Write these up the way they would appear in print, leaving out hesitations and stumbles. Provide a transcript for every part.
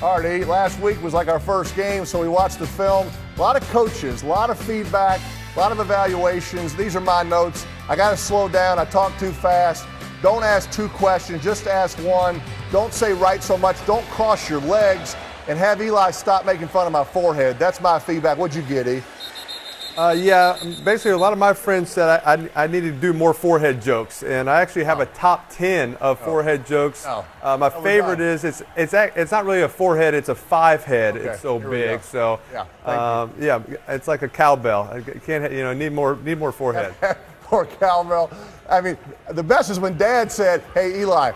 All right, E, last week was like our first game, so we watched the film. A lot of coaches, a lot of feedback, a lot of evaluations. These are my notes. I got to slow down. I talk too fast. Don't ask two questions, just ask one. Don't say right so much. Don't cross your legs. And have Eli stop making fun of my forehead. That's my feedback. What'd you get, E? Yeah, basically a lot of my friends said I needed to do more forehead jokes, and I actually have a top 10 of forehead jokes. My favorite is it's not really a forehead, it's a five head. Okay, it's so big, so yeah, it's like a cowbell. I can't need more forehead. More cowbell. I mean, the best is when Dad said, "Hey Eli,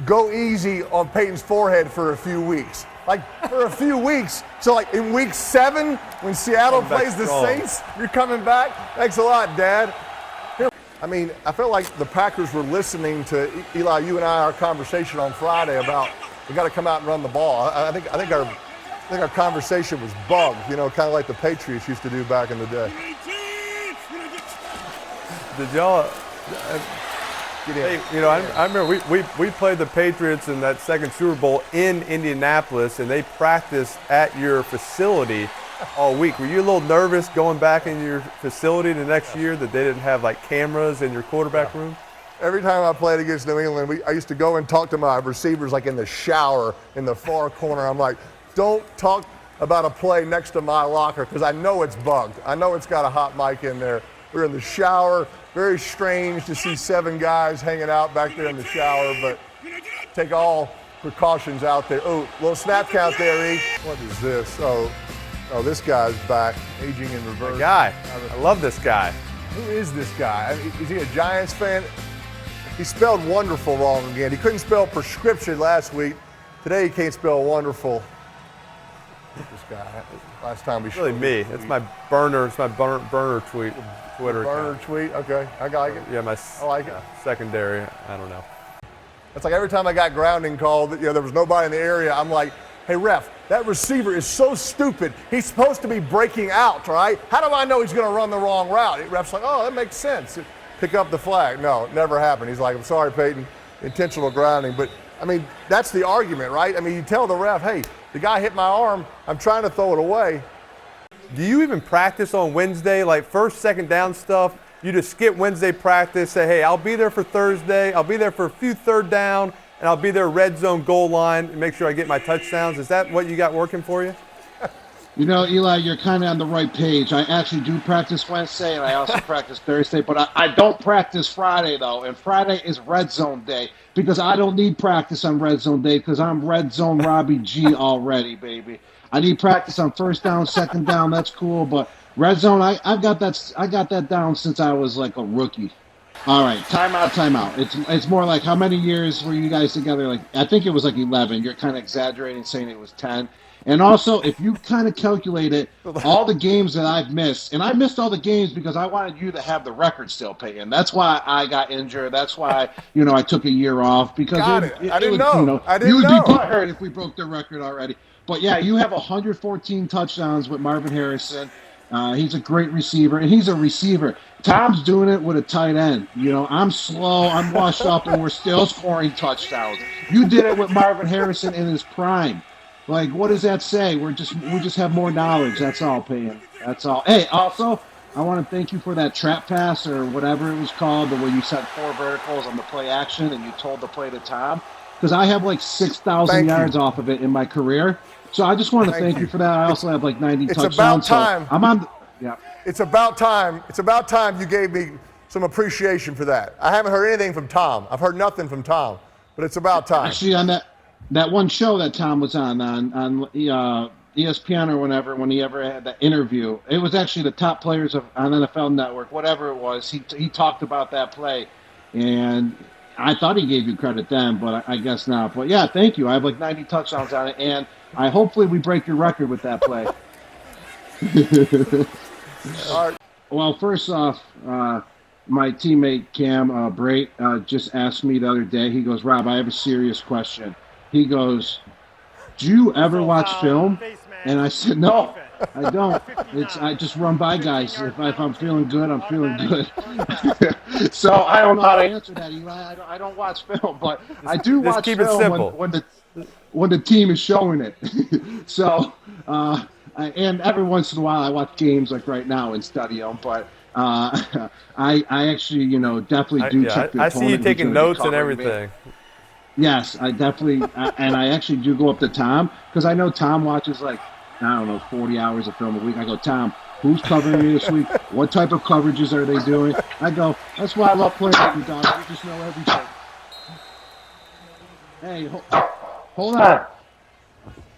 go easy on Peyton's forehead for a few weeks." Like for a few weeks. So like in week 7, when Seattle plays the Saints, you're coming back? Thanks a lot, Dad. I mean, I felt like the Packers were listening to Eli, you and I, our conversation on Friday about we got to come out and run the ball. I think our conversation was bugged, kind of like the Patriots used to do back in the day. Did y'all? Hey, I remember we played the Patriots in that second Super Bowl in Indianapolis, and they practiced at your facility all week. Were you a little nervous going back in your facility the next year that they didn't have like cameras in your quarterback room? Every time I played against New England, I used to go and talk to my receivers like in the shower in the far corner. I'm like, don't talk about a play next to my locker because I know it's bugged. I know it's got a hot mic in there. We're in the shower. Very strange to see 7 guys hanging out back there in the shower, but take all precautions out there. Oh, little snap count there, E. What is this? Oh, this guy's back, aging in reverse. The guy. I love this guy. Who is this guy? Is he a Giants fan? He spelled wonderful wrong again. He couldn't spell prescription last week. Today he can't spell wonderful. This guy. Last time we showed really me. It's my burner. It's my burner tweet. Twitter burner account. Tweet. Okay, I like it. Yeah, I like it. Secondary. I don't know. It's like every time I got grounding called, there was nobody in the area. I'm like, hey ref, that receiver is so stupid. He's supposed to be breaking out, right? How do I know he's going to run the wrong route? The ref's like, oh, that makes sense. Pick up the flag. No, never happened. He's like, I'm sorry, Peyton, intentional grounding. But I mean, that's the argument, right? I mean, you tell the ref, hey, the guy hit my arm. I'm trying to throw it away. Do you even practice on Wednesday, like first, second down stuff? You just skip Wednesday practice, say, hey, I'll be there for Thursday, I'll be there for a few third down, and I'll be there red zone goal line and make sure I get my touchdowns. Is that what you got working for you? Eli, you're kind of on the right page. I actually do practice Wednesday, and I also practice Thursday, but I don't practice Friday, though, and Friday is red zone day because I don't need practice on red zone day because I'm red zone Robbie G already, baby. I need practice on first down, second down. That's cool, but red zone, I got that down since I was like a rookie. All right, timeout. It's more like how many years were you guys together? Like I think it was like 11. You're kind of exaggerating, saying it was 10. And also, if you kind of calculate it, all the games that I've missed, and I missed all the games because I wanted you to have the record still, Peyton. That's why I got injured. That's why I took a year off because I didn't know. You would be butthurt if we broke the record already. But yeah, you have 114 touchdowns with Marvin Harrison. He's a great receiver, and he's a receiver. Tom's doing it with a tight end. I'm slow, I'm washed up, and we're still scoring touchdowns. You did it with Marvin Harrison in his prime. Like, what does that say? We just have more knowledge. That's all, Peyton. That's all. Hey, also, I want to thank you for that trap pass or whatever it was called, where you set 4 verticals on the play action and you told the play to Tom. Because I have like 6,000 yards off of it in my career. So I just want to thank you for that. I also have like 90 touchdowns. It's about time. So I'm on. Yeah. It's about time. It's about time you gave me some appreciation for that. I haven't heard anything from Tom. I've heard nothing from Tom, but it's about time. Actually, on that one show that Tom was on ESPN or whenever, when he ever had that interview, it was actually the top players on NFL Network, whatever it was. He talked about that play, and I thought he gave you credit then, but I guess not. But yeah, thank you. I have like 90 touchdowns on it, and hopefully we break your record with that play. All right. Well, first off, my teammate Cam Brait just asked me the other day. He goes, Rob, I have a serious question. He goes, do you ever watch film? And I said, no, I don't. I just run by guys. If I'm feeling good, I'm feeling good. So I don't know how to answer that, Eli. I don't watch film, but I do watch keep it film simple. when the when the team is showing it. So, and every once in a while I watch games like right now and study them, but I actually, definitely do check the I opponent. see you who's taking gonna be notes and covering me. everything. Yes, I definitely, and I actually do go up to Tom because I know Tom watches 40 hours of film a week. I go, Tom, who's covering me this week? What type of coverages are they doing? I go, that's why I love playing with you, dog. You just know everything. Hey, hold on.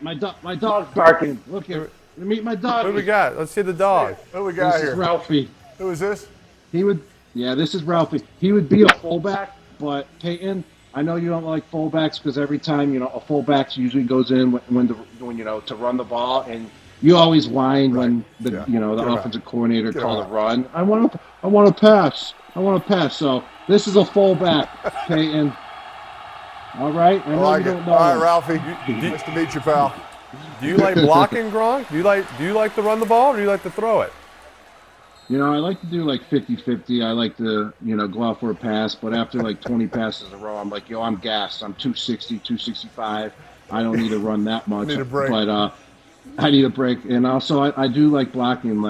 My dog's barking. Look here. Let me meet my dog. What do we got? Let's see the dog. What do we got This here? is Ralphie. Who is this? This is Ralphie. He would be a fullback, but Peyton, I know you don't like fullbacks because every time, a fullback usually goes in when to run the ball, and you always whine when the offensive coordinator calls a run. I want to pass. So this is a fullback, Peyton. All right. I know you don't know. All right, Ralphie. Nice to meet you, pal. Do you like blocking, Gronk? Do you like to run the ball, or do you like to throw it? I like to do 50-50. I like to, go out for a pass, but after 20 passes in a row, I'm like, I'm gassed. I'm 260, 265. I don't need to run that much. Need a break. But I need a break. And also, I do like blocking,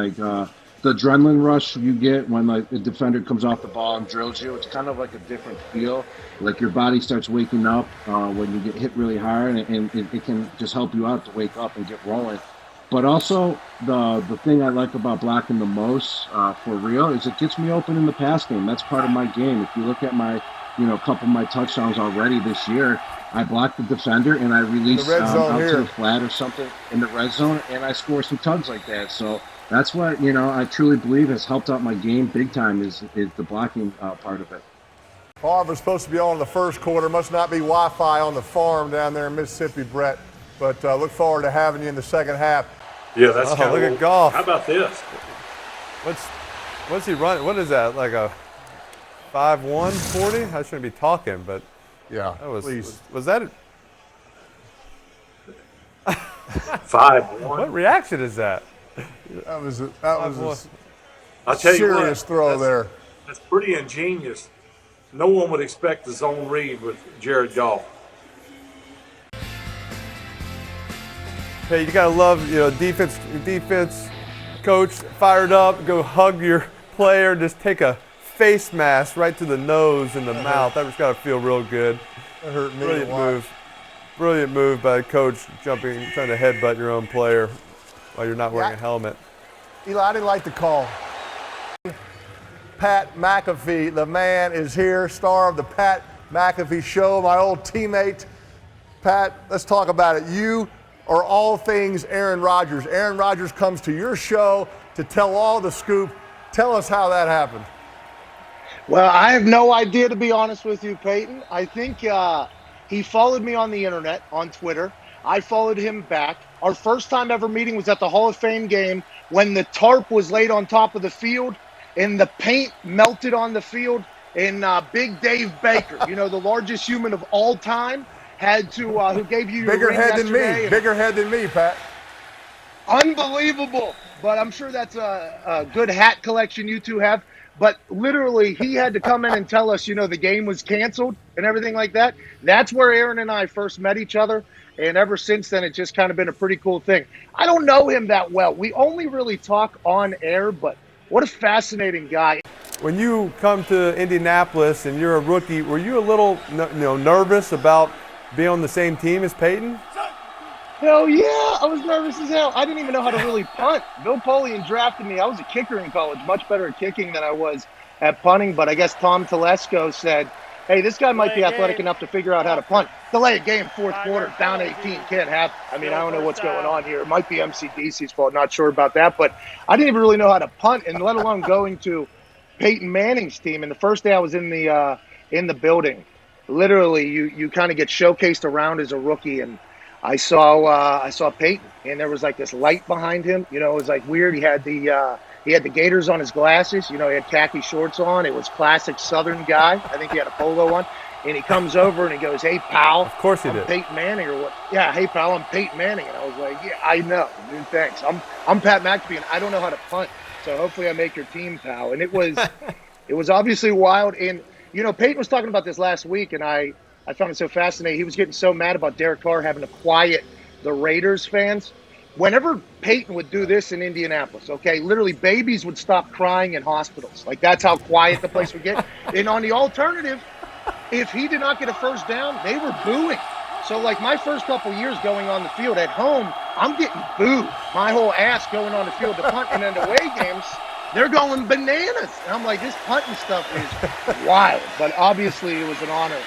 the adrenaline rush you get when the defender comes off the ball and drills you. It's kind of like a different feel. Like your body starts waking up when you get hit really hard, and it can just help you out to wake up and get rolling. But also, the thing I like about blocking the most, for real, is it gets me open in the pass game. That's part of my game. If you look at my, a couple of my touchdowns already this year, I block the defender and I release out to the flat or something in the red zone, and I score some tugs like that. So that's what, I truly believe has helped out my game big time is the blocking part of it. Farm was supposed to be on in the first quarter. Must not be Wi-Fi on the farm down there in Mississippi, Brett. But look forward to having you in the second half. Yeah, that's kind of look at golf. How about this? What's he running? What is that? Like a 5'1", 40? I shouldn't be talking, but Yeah, please. Was that 5'1". What reaction is that? That was a I'll tell you what, serious throw there. That's pretty ingenious. No one would expect the zone read with Jared Goff. Hey, you gotta love, defense coach fired up, go hug your player, just take a face mask right to the nose and the mouth. That just gotta feel real good. That hurt me. Brilliant move by the coach, trying to headbutt your own player while you're not wearing a helmet. Eli, I didn't like the call. Pat McAfee, the man, is here, star of the Pat McAfee Show, my old teammate. Pat, let's talk about it. You are all things Aaron Rodgers. Aaron Rodgers comes to your show to tell all the scoop. Tell us how that happened. Well, I have no idea, to be honest with you, Peyton. I think he followed me on the internet, on Twitter. I followed him back. Our first time ever meeting was at the Hall of Fame game when the tarp was laid on top of the field and the paint melted on the field, and Big Dave Baker, the largest human of all time, had to who gave you your Bigger ring head than yesterday. me. Bigger head than me, Pat. Unbelievable. But I'm sure that's a good hat collection you two have. But literally, he had to come in and tell us, the game was canceled and everything like that. That's where Aaron and I first met each other. And ever since then, it's just kind of been a pretty cool thing. I don't know him that well. We only really talk on air, but what a fascinating guy. When you come to Indianapolis and you're a rookie, were you a little nervous about being on the same team as Peyton? Hell yeah, I was nervous as hell. I didn't even know how to really punt. Bill Polian drafted me. I was a kicker in college, much better at kicking than I was at punting. But I guess Tom Telesco said, hey, this guy might be athletic enough to figure out how to punt. Delay a game, fourth quarter, down 18, can't happen. I mean, I don't know what's going on here. It might be MCDC's fault, not sure about that. But I didn't even really know how to punt, and let alone going to Peyton Manning's team. And the first day I was in the building, literally you kind of get showcased around as a rookie, and I saw Peyton, and there was like this light behind him. It was like weird. He had the Gators on his glasses. He had khaki shorts on. It was classic Southern guy. I think he had a polo on. And he comes over and he goes, hey, pal. Of course he I'm did. Peyton Manning or what? Yeah, hey, pal, I'm Peyton Manning. And I was like, yeah, I know. Dude, thanks. I'm Pat McAfee, and I don't know how to punt. So hopefully I make your team, pal. And it was obviously wild. And, Peyton was talking about this last week, and I I found it so fascinating. He was getting so mad about Derek Carr having to quiet the Raiders fans. Whenever Peyton would do this in Indianapolis, okay, literally babies would stop crying in hospitals. Like, that's how quiet the place would get. And on the alternative, if he did not get a first down, they were booing. So, like, my first couple years going on the field at home, I'm getting booed. My whole ass going on the field to punt, and then away games, they're going bananas. And I'm like, this punting stuff is wild. But obviously it was an honor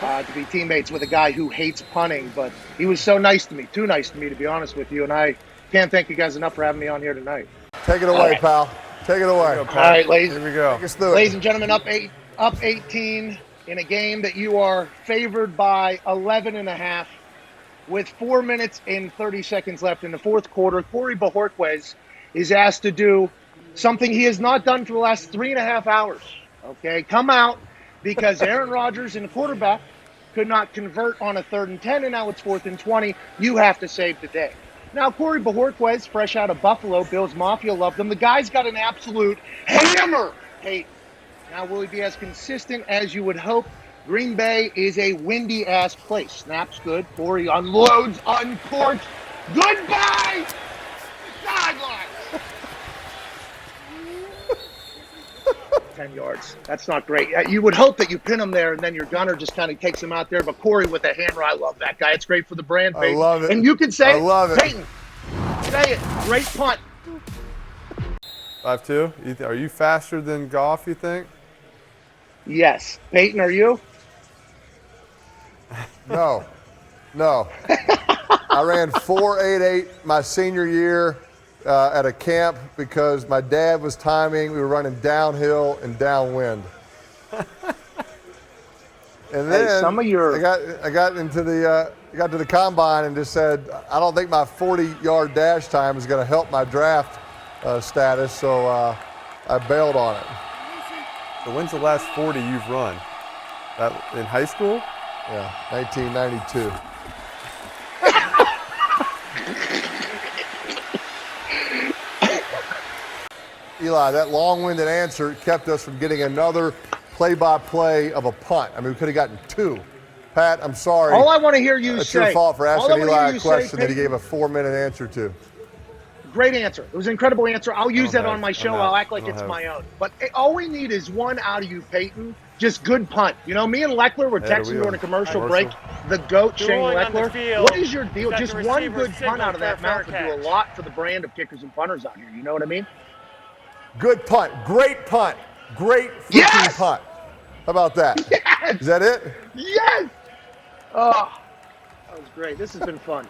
to be teammates with a guy who hates punting. But he was so nice to me, too nice to me, to be honest with you. And I can't thank you guys enough for having me on here tonight. Take it away, pal. Take it away. All right, ladies. Here we go. Ladies and gentlemen, up 18 in a game that you are favored by 11.5 with 4 minutes and 30 seconds left in the fourth quarter. Corey Bojorquez is asked to do something he has not done for the last 3.5 hours. Okay, come out because Aaron Rodgers and the quarterback could not convert on a 3rd and 10, and now it's 4th and 20. You have to save the day. Now, Corey Bojorquez, fresh out of Buffalo, Bills Mafia loved him. The guy's got an absolute hammer. Hey, now will he be as consistent as you would hope? Green Bay is a windy-ass place. Snaps good. Corey unloads, uncorks. Goodbye! Sideline! 10 yards. That's not great. You would hope that you pin him there, and then your gunner just kind of takes him out there. But Corey with a hammer, I love that guy. It's great for the brand, Peyton. I love it. And you can say I love it. Peyton, say it. Great punt. 5-2. Are you faster than Goff, you think? Yes. Peyton, are you? No. I ran 4.88 my senior year at a camp because my dad was timing. We were running downhill and downwind. And then some of your I got into the got to the combine and just said, I don't think my 40-yard dash time is going to help my draft status, so I bailed on it. So when's the last 40 you've run? In high school? Yeah, 1992. Eli, that long-winded answer kept us from getting another play-by-play of a punt. I mean, we could have gotten 2. Pat, I'm sorry. All I want to hear you It's say. your fault for asking Eli a question say, that he gave a 4-minute answer to. Great answer. It was an incredible answer. I'll use that on my show. I'll act like it's my own. But all we need is one out of you, Peyton. Just good punt. You know, me and Leckler were texting during a commercial break. The GOAT, Shane Leckler. What is your deal? Just one good punt out of that mouth would do a lot for the brand of kickers and punters out here. You know what I mean? Good punt. Great punt. Great freaking punt. How about that? Yes! Is that it? Yes! Oh, that was great. This has been fun.